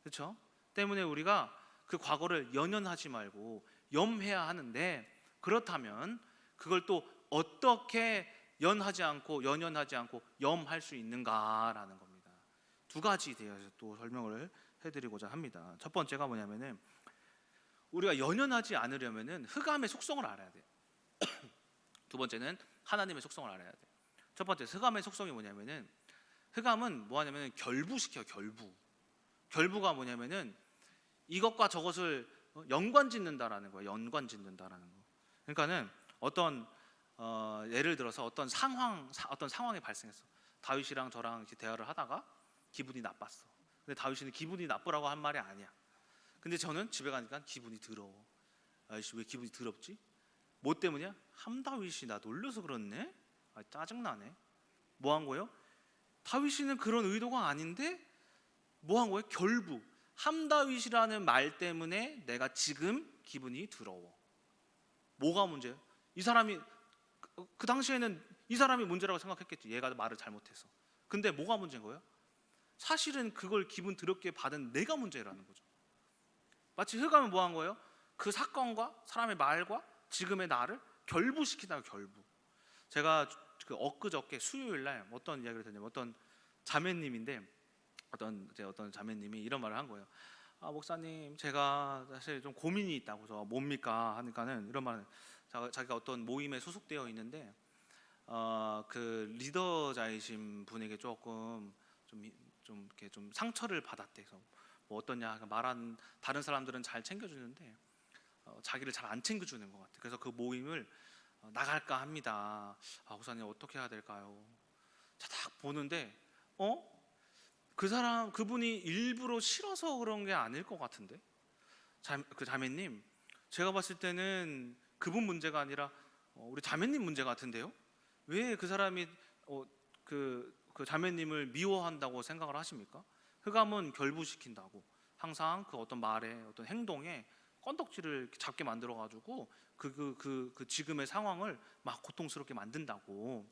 Speaker 1: 그렇죠? 때문에 우리가 그 과거를 연연하지 말고 염해야 하는데 그렇다면 그걸 또 어떻게 연연하지 않고 염할 수 있는가라는 겁니다. 두 가지 대해서 또 설명을 해드리고자 합니다. 첫 번째가 뭐냐면은 우리가 연연하지 않으려면은 흑암의 속성을 알아야 돼요. 두 번째는 하나님의 속성을 알아야 돼요. 첫 번째 흑암의 속성이 뭐냐면은 흑암은 뭐하냐면은 결부시켜요. 결부가 뭐냐면은 이것과 저것을 연관짓는다라는 거예요. 연관짓는다라는 거. 그러니까는 예를 들어서 어떤 상황이 발생했어. 다윗이랑 저랑 이렇게 대화를 하다가 기분이 나빴어. 근데 다윗이는 기분이 나쁘라고 한 말이 아니야. 근데 저는 집에 가니까 기분이 더러워. 아이씨 왜 기분이 더럽지? 뭐 때문이야? 함다윗이 나 놀려서 그렇네? 짜증나네. 뭐 한 거예요? 다윗이는 그런 의도가 아닌데 뭐 한 거예요? 결부. 함다윗이라는 말 때문에 내가 지금 기분이 더러워. 뭐가 문제예요? 이 사람이 그 당시에는 이 사람이 문제라고 생각했겠지. 얘가 말을 잘못해서. 근데 뭐가 문제인 거예요? 사실은 그걸 기분 더럽게 받은 내가 문제라는 거죠. 마치 흑암은 뭐 한 거예요? 그 사건과 사람의 말과 지금의 나를 결부시킨다고. 결부. 제가 그 엊그저께 수요일 날 어떤 이야기를 듣냐면, 어떤 자매님인데, 어떤 자매님이 이런 말을 한 거예요. 아, 목사님, 제가 사실 좀 고민이 있다고. 저 뭡니까 하니까는 이런 말을, 자기가 어떤 모임에 소속되어 있는데 그 리더자이신 분에게 조금 이렇게 좀 상처를 받았대. 그래서 뭐 어떠냐, 말한 다른 사람들은 잘 챙겨주는데 자기를 잘 안 챙겨주는 것 같아. 그래서 그 모임을 나갈까 합니다. 아, 목사님 어떻게 해야 될까요? 자, 딱 보는데 그분이 일부러 싫어서 그런 게 아닐 것 같은데, 그 자매님, 제가 봤을 때는 그분 문제가 아니라 우리 자매님 문제 같은데요? 왜 그 사람이 그 자매님을 미워한다고 생각을 하십니까? 흑암은 결부시킨다고. 항상 그 어떤 말에, 어떤 행동에 건덕지를 잡게 만들어 가지고 그 지금의 상황을 막 고통스럽게 만든다고.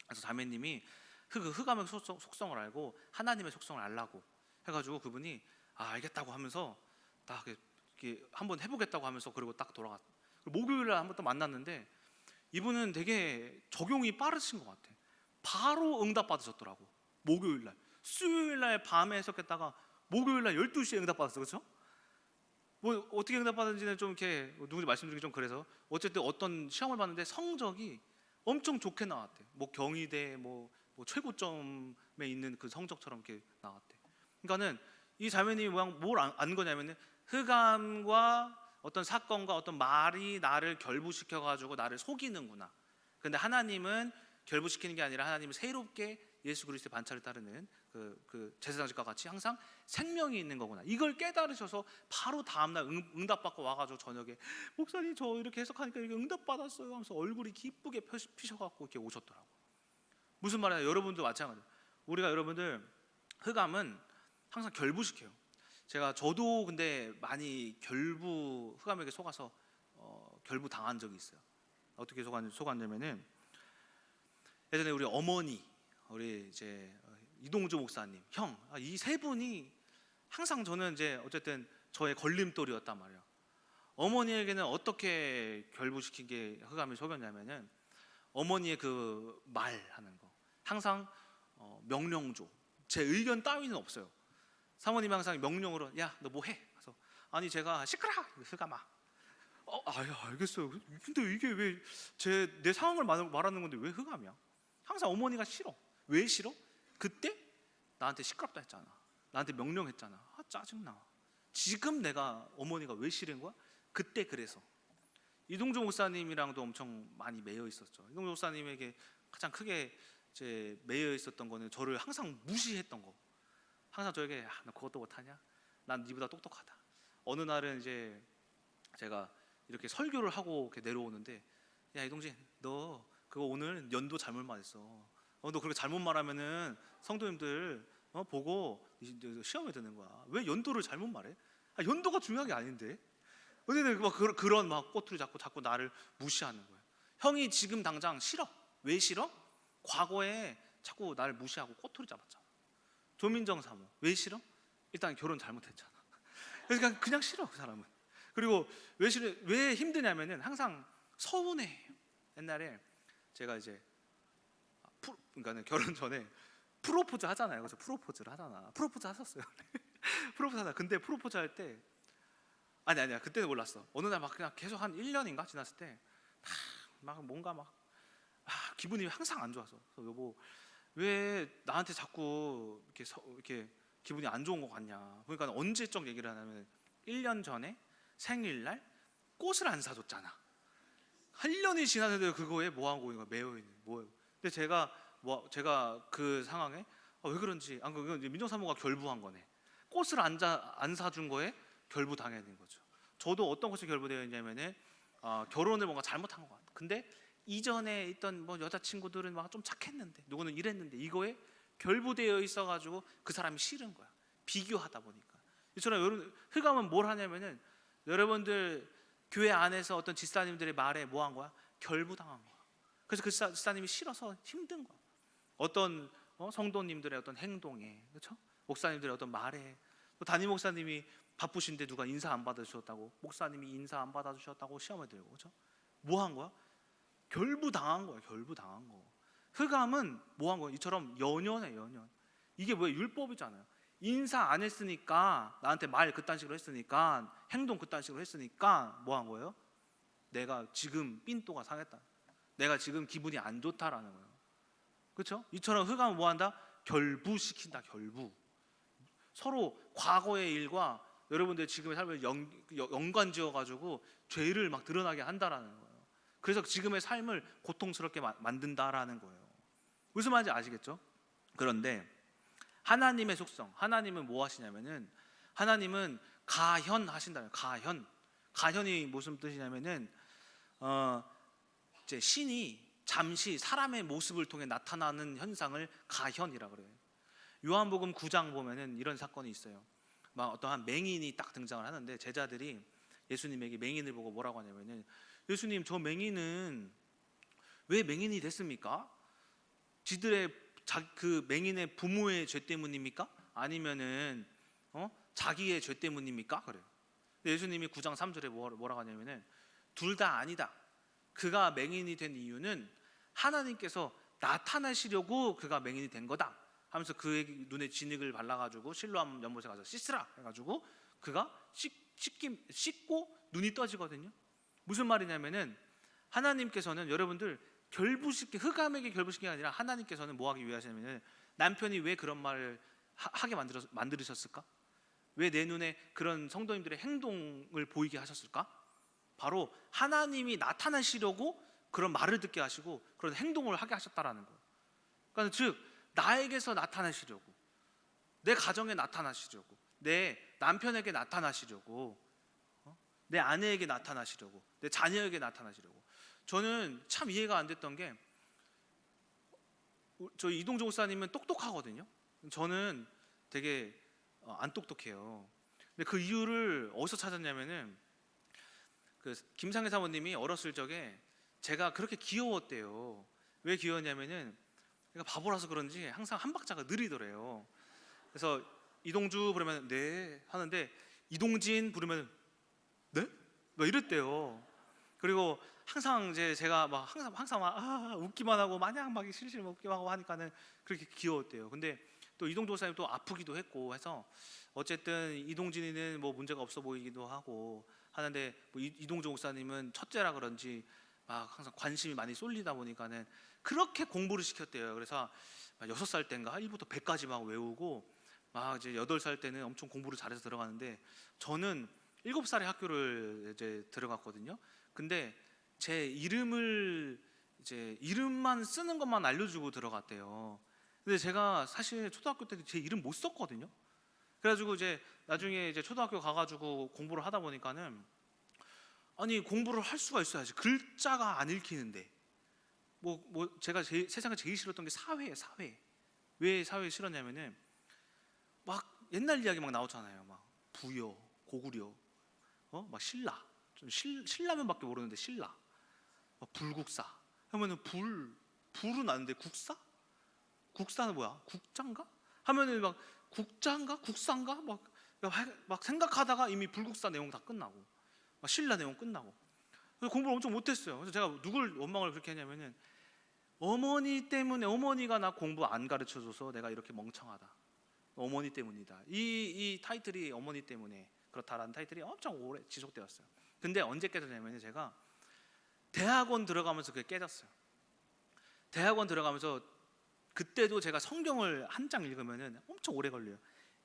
Speaker 1: 그래서 자매님이 흑암의 속성을 알고 하나님의 속성을 알라고 해가지고 그분이 알겠다고 하면서 딱 이렇게 한번 해보겠다고 하면서, 그리고 딱 돌아갔. 목요일에 한번 또 만났는데 이분은 되게 적용이 빠르신 것 같아. 바로 응답 받으셨더라고. 목요일날, 수요일날 밤에 했었겠다가 목요일날 12시에 응답 받았어. 그렇죠? 뭐 어떻게 응답 받은지는 좀 이렇게 누군지 말씀드리기 좀 그래서, 어쨌든 어떤 시험을 봤는데 성적이 엄청 좋게 나왔대. 뭐 경희대 뭐 최고점에 있는 그 성적처럼 이렇게 나왔대. 그러니까는 이 자매님이 뭘 안 거냐면은 흑암과 어떤 사건과 어떤 말이 나를 결부시켜 가지고 나를 속이는구나. 근데 하나님은 결부시키는 게 아니라 하나님은 새롭게 예수 그리스도의 반차를 따르는 그 제사장직과 같이 항상 생명이 있는 거구나. 이걸 깨달으셔서 바로 다음날 응답받고 와가지고 저녁에 목사님 저 이렇게 해석하니까 이렇게 응답받았어요 하면서 얼굴이 기쁘게 피셔갖고 이렇게 오셨더라고. 무슨 말이냐, 여러분도 마찬가지예요. 우리가 여러분들 흑암은 항상 결부시켜요. 저도 근데 많이 흑암에게 속아서 결부 당한 적이 있어요. 어떻게 속았냐면은, 예전에 우리 어머니, 우리 이제 이동주 목사님, 형, 이 세 분이 항상 저는 이제 어쨌든 저의 걸림돌이었단 말이에요. 어머니에게는 어떻게 결부시킨 게 흑암에 속였냐면은, 어머니의 그 말하는 거 항상 명령조, 제 의견 따위는 없어요. 사모님이 항상 명령으로 야 너 뭐 해? 그래서 아니 제가 시끄러 흑암아. 알겠어요. 근데 이게 왜 내 상황을 말하는 건데 왜 흑암이야? 항상 어머니가 싫어. 왜 싫어? 그때 나한테 시끄럽다 했잖아. 나한테 명령했잖아. 짜증나. 지금 내가 어머니가 왜 싫은 거야? 그때 그래서 이동조 목사님이랑도 엄청 많이 매여 있었죠. 이동조 목사님에게 가장 크게 이제 매여 있었던 거는 저를 항상 무시했던 거. 항상 저에게 너 그것도 못하냐? 난 네보다 똑똑하다. 어느 날은 이제 제가 이렇게 설교를 하고 이렇게 내려오는데, 야 이동진, 너 그거 오늘 연도 잘못 말했어. 너 그렇게 잘못 말하면은 성도님들 보고 시험에 드는 거야. 왜 연도를 잘못 말해? 연도가 중요한 게 아닌데. 어쨌든 막 그런 막 꼬투리 잡고 자꾸 나를 무시하는 거예요. 형이 지금 당장 싫어. 왜 싫어? 과거에 자꾸 나를 무시하고 꼬투리 잡았잖아. 조민정 사모 왜 싫어? 일단 결혼 잘못했잖아. 그래서 그냥 싫어 그 사람은. 그리고 왜 싫어? 왜 힘드냐면은 항상 서운해. 옛날에 제가 이제 그러니까 결혼 전에 프로포즈 하잖아요. 그래서 프로포즈를 하잖아. 프로포즈 하셨어요. 프로포즈 하잖아. 근데 프로포즈 할 때 아니야 그때는 몰랐어. 어느 날 막 그냥 계속 한 1년인가 지났을 때 막 뭔가 막 기분이 항상 안 좋아서, 여보 왜 나한테 자꾸 이렇게 기분이 안 좋은 것 같냐. 그러니까 언제적 얘기를 하냐면 1년 전에 생일날 꽃을 안 사줬잖아. 1년이 지났는데 그거에 뭐 하고 있는 거야? 매여 있는 뭐예요? 근데 제가 그 상황에 왜 그런지, 그건 이제 민정사모가 결부한 거네. 꽃을 안 사준 거에 결부 당해야 되는 거죠. 저도 어떤 것이 결부되어 있냐면은 결혼을 뭔가 잘못한 것 같아. 근데 이전에 있던 뭐 여자친구들은 막 좀 착했는데 누구는 이랬는데 이거에 결부되어 있어가지고 그 사람이 싫은 거야. 비교하다 보니까. 이처럼 여러분 흑암은 뭘 하냐면은 여러분들 교회 안에서 어떤 집사님들의 말에 뭐 한 거야? 결부당한 거야. 그래서 그 집사님이 싫어서 힘든 거야. 어떤 성도님들의 어떤 행동에, 그렇죠? 목사님들의 어떤 말에, 또 담임 목사님이 바쁘신데 누가 인사 안 받으셨다고, 목사님이 인사 안 받아주셨다고 시험에 들고, 그렇죠? 뭐 한 거야? 결부당한 거야. 결부당한 거. 흑암은 뭐 한 거야? 이처럼 연연해. 연연. 이게 뭐야? 율법이잖아요. 인사 안 했으니까, 나한테 말 그딴 식으로 했으니까, 행동 그딴 식으로 했으니까 뭐 한 거예요? 내가 지금 삔또가 상했다, 내가 지금 기분이 안 좋다라는 거예요. 그렇죠? 이처럼 흑암은 뭐 한다? 결부시킨다. 결부. 서로 과거의 일과 여러분들 지금의 삶을 연관지어 가지고 죄를 막 드러나게 한다라는 거예요. 그래서 지금의 삶을 고통스럽게 만든다라는 거예요. 무슨 말인지 아시겠죠? 그런데 하나님의 속성, 하나님은 뭐 하시냐면은, 하나님은 가현 하신다는 거예요. 가현이 무슨 뜻이냐면은 이제 신이 잠시 사람의 모습을 통해 나타나는 현상을 가현이라 그래요. 요한복음 9장 보면은 이런 사건이 있어요. 막 어떠한 맹인이 딱 등장을 하는데, 제자들이 예수님에게 맹인을 보고 뭐라고 하냐면은, 예수님, 저 맹인은 왜 맹인이 됐습니까? 지들의 그 맹인의 부모의 죄 때문입니까? 아니면은 자기의 죄 때문입니까? 그래요. 예수님이 9장 3절에 뭐라고 하냐면은, 둘 다 아니다. 그가 맹인이 된 이유는 하나님께서 나타나시려고 그가 맹인이 된 거다 하면서 그의 눈에 진흙을 발라가지고 실로암 연못에 가서 씻으라 해가지고 그가 씻고 눈이 떠지거든요. 무슨 말이냐면은, 하나님께서는 여러분들 흑암에게 결부시킨 게 아니라, 하나님께서는 뭐 하기 위하시냐면은, 남편이 왜 그런 말을 하게 만들으셨을까? 왜 내 눈에 그런 성도님들의 행동을 보이게 하셨을까? 바로 하나님이 나타나시려고 그런 말을 듣게 하시고 그런 행동을 하게 하셨다라는 거예요. 그러니까 즉, 나에게서 나타나시려고, 내 가정에 나타나시려고, 내 남편에게 나타나시려고, 내 아내에게 나타나시려고, 내 자녀에게 나타나시려고. 저는 참 이해가 안 됐던 게, 저희 이동조 목사님은 똑똑하거든요. 저는 되게 안 똑똑해요. 근데 그 이유를 어디서 찾았냐면은, 그 김상희 사모님이 어렸을 적에 제가 그렇게 귀여웠대요. 왜 귀여웠냐면은, 제가 바보라서 그런지 항상 한 박자가 느리더래요. 그래서 이동주 부르면 네 하는데, 이동진 부르면 네? 막 이랬대요. 그리고 항상 제가 막 항상 막 웃기만 하고 마냥 막 실실 웃기만 하고 하니까는 그렇게 귀여웠대요. 근데 또 이동조 목사님 또 아프기도 했고 해서, 어쨌든 이동진이는 뭐 문제가 없어 보이기도 하고 하는데, 뭐 이동조 목사님은 첫째라 그런지 막 항상 관심이 많이 쏠리다 보니까는 그렇게 공부를 시켰대요. 그래서 6살 때인가 1부터 100까지 막 외우고, 막 이제 8살 때는 엄청 공부를 잘해서 들어가는데, 저는 7살에 학교를 이제 들어갔거든요. 근데 제 이름만 쓰는 것만 알려주고 들어갔대요. 근데 제가 사실 초등학교 때 제 이름 못 썼거든요. 그래가지고 이제 나중에 이제 초등학교 가가지고 공부를 하다 보니까는, 아니 공부를 할 수가 있어야지, 글자가 안 읽히는데. 제가 세상에 제일 싫었던 게 사회예요. 사회. 왜 사회 싫었냐면은, 막 옛날 이야기 막 나오잖아요. 막 부여, 고구려, 막 신라. 좀 신라면밖에 모르는데 신라. 막 불국사 하면은 불은 아는데 국사? 국사는 뭐야? 국장가? 하면은 막 국장가? 국상가? 막 생각하다가 이미 불국사 내용 다 끝나고, 막 신라 내용 끝나고. 그래서 공부를 엄청 못했어요. 그래서 제가 누굴 원망을 그렇게 했냐면은, 어머니 때문에, 어머니가 나 공부 안 가르쳐줘서 내가 이렇게 멍청하다, 어머니 때문이다. 이 타이틀이 어머니 때문에 그렇다라는 타이틀이 엄청 오래 지속되었어요. 근데 언제 깨졌냐면, 제가 대학원 들어가면서 그게 깨졌어요. 대학원 들어가면서 그때도 제가 성경을 한 장 읽으면은 엄청 오래 걸려요.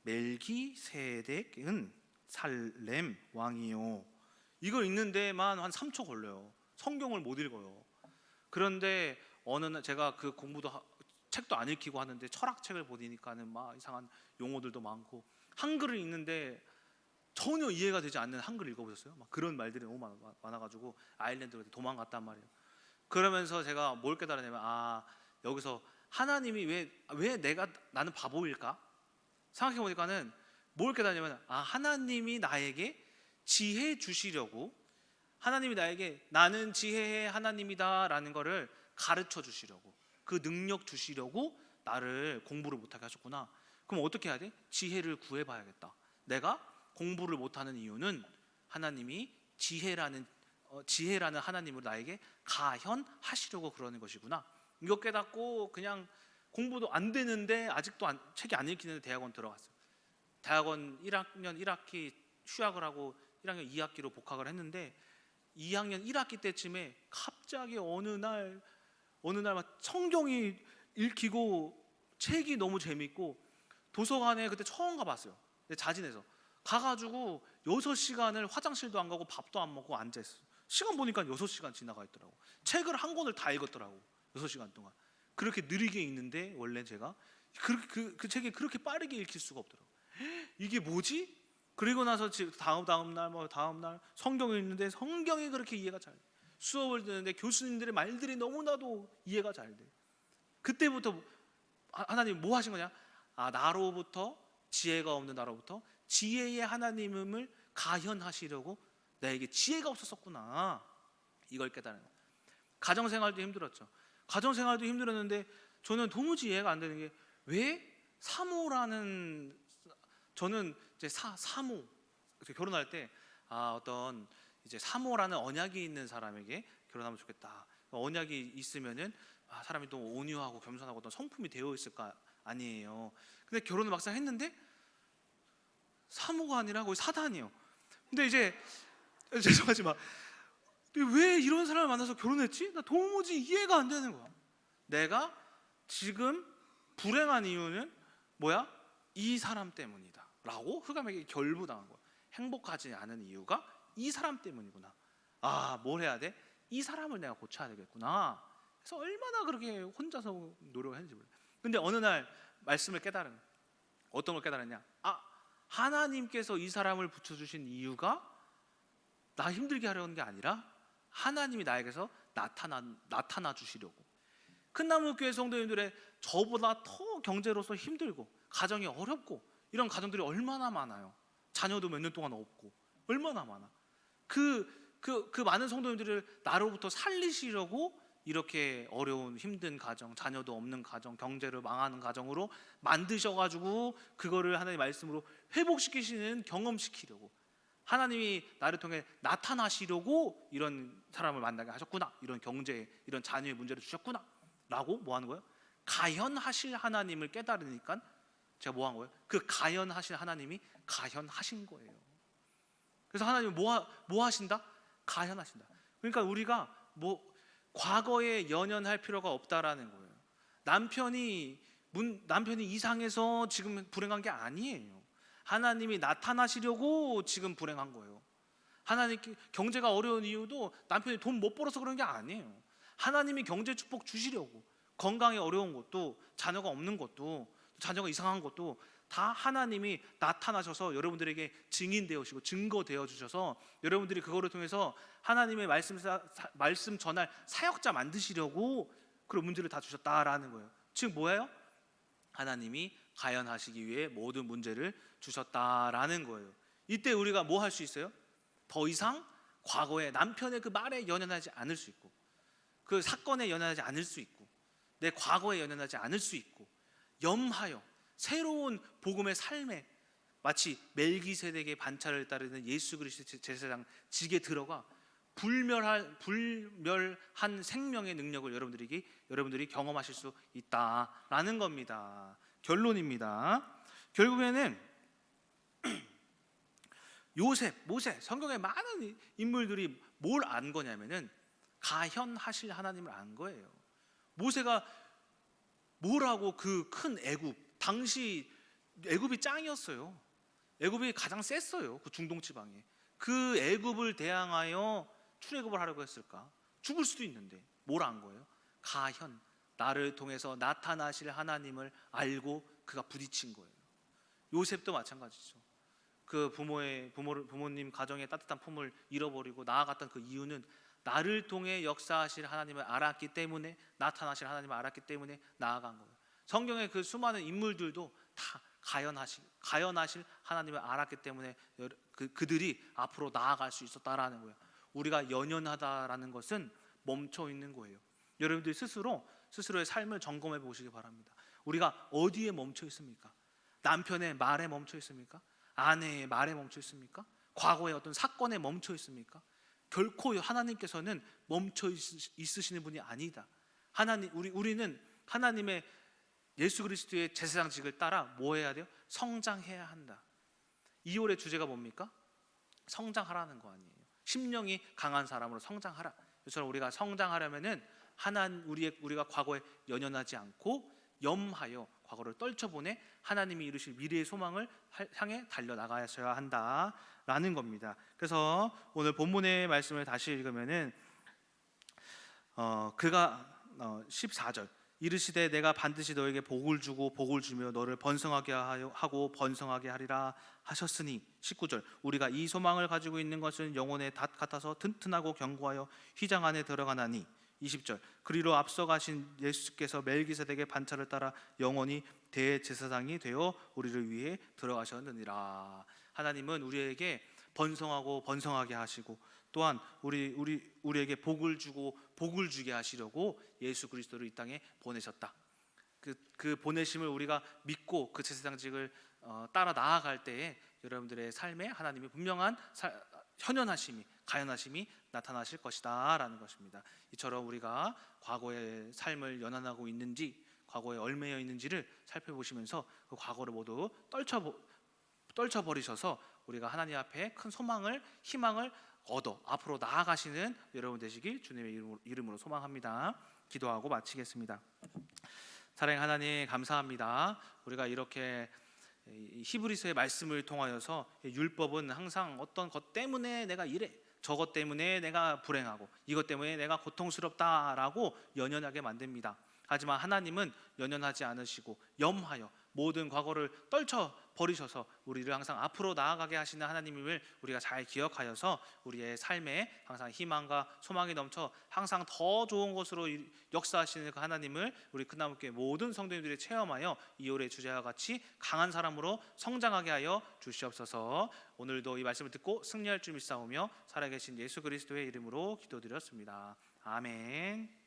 Speaker 1: 멜기세덱은 살렘 왕이요, 이걸 읽는데만 한 3초 걸려요. 성경을 못 읽어요. 그런데 어느 날 제가 그 공부도 책도 안 읽히고 하는데, 철학책을 보니까는 막 이상한 용어들도 많고, 한글을 읽는데 전혀 이해가 되지 않는 한글 읽어보셨어요? 막 그런 말들이 너무 많아가지고 아일랜드로 도망갔단 말이에요. 그러면서 제가 뭘 깨달았냐면, 여기서 하나님이 왜 나는 바보일까? 생각해보니까는 뭘 깨달았냐면, 하나님이 나에게 지혜 주시려고, 하나님이 나에게 나는 지혜의 하나님이다 라는 거를 가르쳐 주시려고, 그 능력 주시려고 나를 공부를 못하게 하셨구나. 그럼 어떻게 해야 돼? 지혜를 구해봐야겠다. 내가 공부를 못하는 이유는 하나님이 지혜라는 하나님으로 나에게 가현하시려고 그러는 것이구나. 이거 깨닫고 그냥 공부도 안 되는데 아직도 책이 안 읽히는데 대학원 들어갔어요. 대학원 1학년 1학기 휴학을 하고 1학년 2학기로 복학을 했는데 2학년 1학기 때쯤에 갑자기 어느 날 막 성경이 읽히고 책이 너무 재밌고 도서관에 그때 처음 가봤어요. 자진해서 가가지고 6시간을 화장실도 안 가고 밥도 안 먹고 앉아있어요. 시간 보니까 6시간 지나가 있더라고. 책을 한 권을 다 읽었더라고. 6시간 동안. 그렇게 느리게 읽는데 원래 제가 그 책이 그렇게 빠르게 읽힐 수가 없더라고. 이게 뭐지? 그리고 나서 다음 날 성경을 읽는데 성경이 그렇게 이해가 잘 돼. 수업을 듣는데 교수님들의 말들이 너무나도 이해가 잘 돼. 그때부터 하나님 뭐 하신 거냐? 나로부터, 지혜가 없는 나로부터 지혜의 하나님을 가현하시려고 나에게 지혜가 없었구나. 이걸 깨달은 거예요. 가정생활도 힘들었죠. 가정생활도 힘들었는데 저는 도무지 이해가 안 되는 게 왜 사모라는, 저는 이제 사모, 결혼할 때 어떤 이제 사모라는 언약이 있는 사람에게 결혼하면 좋겠다. 언약이 있으면은 사람이 또 온유하고 겸손하고 어떤 성품이 되어 있을 거 아니에요. 근데 결혼을 막상 했는데 사모가 아니라 거의 사단이에요. 근데 이제 죄송하지만 왜 이런 사람을 만나서 결혼했지? 나 도무지 이해가 안 되는 거야. 내가 지금 불행한 이유는 뭐야? 이 사람 때문이다 라고 흑암에게 결부당한 거야. 행복하지 않은 이유가 이 사람 때문이구나. 뭘 해야 돼? 이 사람을 내가 고쳐야 되겠구나. 그래서 얼마나 그렇게 혼자서 노력을 했는지 몰라요. 근데 어느 날 말씀을 깨달은, 어떤 걸 깨달았냐? 하나님께서 이 사람을 붙여주신 이유가 나 힘들게 하려는 게 아니라 하나님이 나에게서 나타나 주시려고. 큰나무교회 성도님들의 저보다 더 경제로서 힘들고 가정이 어렵고 이런 가정들이 얼마나 많아요. 자녀도 몇 년 동안 없고 얼마나 많아. 그 많은 성도님들을 나로부터 살리시려고 이렇게 어려운 힘든 가정, 자녀도 없는 가정, 경제를 망하는 가정으로 만드셔가지고 그거를 하나님의 말씀으로 회복시키시는, 경험시키려고 하나님이 나를 통해 나타나시려고 이런 사람을 만나게 하셨구나. 이런 경제, 이런 자녀의 문제를 주셨구나 라고 뭐 하는 거예요? 가현하실 하나님을 깨달으니까 제가 뭐 한 거예요? 그 가현하실 하나님이 가현하신 거예요. 그래서 하나님은 뭐 하신다? 가현하신다. 그러니까 우리가 과거에 연연할 필요가 없다라는 거예요. 남편이 이상해서 지금 불행한 게 아니에요. 하나님이 나타나시려고 지금 불행한 거예요. 하나님 경제가 어려운 이유도 남편이 돈 못 벌어서 그런 게 아니에요. 하나님이 경제 축복 주시려고. 건강에 어려운 것도, 자녀가 없는 것도, 자녀가 이상한 것도 다 하나님이 나타나셔서 여러분들에게 증인 되어주시고 증거 되어주셔서 여러분들이 그거를 통해서 하나님의 말씀 전할 사역자 만드시려고 그런 문제를 다 주셨다라는 거예요. 즉 뭐예요? 하나님이 가현하시기 위해 모든 문제를 주셨다라는 거예요. 이때 우리가 뭐 할 수 있어요? 더 이상 과거에 남편의 그 말에 연연하지 않을 수 있고, 그 사건에 연연하지 않을 수 있고, 내 과거에 연연하지 않을 수 있고, 염하여 새로운 복음의 삶에 마치 멜기세덱의 반차를 따르는 예수 그리스도의 제사장 직에 들어가 불멸한 생명의 능력을 여러분들이 경험하실 수 있다라는 겁니다. 결론입니다. 결국에는 요셉, 모세, 성경의 많은 인물들이 뭘 안 거냐면은 가현하실 하나님을 안 거예요. 모세가 뭐라고 그 큰 애굽, 당시 애굽이 짱이었어요. 애굽이 가장 셌어요. 그 중동 지방에. 그 애굽을 대항하여 출애굽을 하려고 했을까? 죽을 수도 있는데 뭘 안 거예요? 가현, 나를 통해서 나타나실 하나님을 알고 그가 부딪힌 거예요. 요셉도 마찬가지죠. 그 부모님 가정의 따뜻한 품을 잃어버리고 나아갔던 그 이유는 나를 통해 역사하실 하나님을 알았기 때문에, 나타나실 하나님을 알았기 때문에 나아간 거예요. 성경의 그 수많은 인물들도 다 가현하실 하나님을 알았기 때문에 그들이 앞으로 나아갈 수 있었다라는 거예요. 우리가 연연하다라는 것은 멈춰 있는 거예요. 여러분들이 스스로의 삶을 점검해 보시기 바랍니다. 우리가 어디에 멈춰 있습니까? 남편의 말에 멈춰 있습니까? 아내의 말에 멈춰 있습니까? 과거의 어떤 사건에 멈춰 있습니까? 결코 하나님께서는 멈춰 있으시는 분이 아니다. 우리는 하나님의 예수 그리스도의 제사장직을 따라 뭐 해야 돼요? 성장해야 한다. 2월의 주제가 뭡니까? 성장하라는 거 아니에요. 심령이 강한 사람으로 성장하라. 이처럼 우리가 성장하려면은 우리가 과거에 연연하지 않고 염하여 과거를 떨쳐보내 하나님이 이루실 미래의 소망을 향해 달려나가셔야 한다라는 겁니다. 그래서 오늘 본문의 말씀을 다시 읽으면은 그가 14절 이르시되 내가 반드시 너에게 복을 주고 복을 주며 너를 번성하게 하고 번성하게 하리라 하셨으니 19절 우리가 이 소망을 가지고 있는 것은 영혼의 닷 같아서 튼튼하고 견고하여 휘장 안에 들어가나니 20절 그리로 앞서 가신 예수께서 멜기세덱의 반차를 따라 영원히 대제사장이 되어 우리를 위해 들어가셨느니라. 하나님은 우리에게 번성하고 번성하게 하시고 또한 우리에게 복을 주고 복을 주게 하시려고 예수 그리스도를 이 땅에 보내셨다. 그 보내심을 우리가 믿고 그 제사장직을 따라 나아갈 때에 여러분들의 삶에 하나님의 분명한 현현하심이 가연하심이 나타나실 것이다 라는 것입니다. 이처럼 우리가 과거의 삶을 연한하고 있는지 과거에 얽매여 있는지를 살펴보시면서 그 과거를 모두 떨쳐버리셔서 우리가 하나님 앞에 큰 소망을 희망을 얻어 앞으로 나아가시는 여러분 되시길 주님의 이름으로 소망합니다. 기도하고 마치겠습니다. 사랑하는 하나님 감사합니다. 우리가 이렇게 히브리서의 말씀을 통하여서 율법은 항상 어떤 것 때문에 내가 이래 저것 때문에 내가 불행하고 이것 때문에 내가 고통스럽다라고 연연하게 만듭니다. 하지만 하나님은 연연하지 않으시고 염하여 모든 과거를 떨쳐버리셔서 우리를 항상 앞으로 나아가게 하시는 하나님임을 우리가 잘 기억하여서 우리의 삶에 항상 희망과 소망이 넘쳐 항상 더 좋은 것으로 역사하시는 그 하나님을 우리 큰나무교회 모든 성도님들이 체험하여 2월의 주제와 같이 강한 사람으로 성장하게 하여 주시옵소서. 오늘도 이 말씀을 듣고 승리할 줄 믿사오며 살아계신 예수 그리스도의 이름으로 기도드렸습니다. 아멘.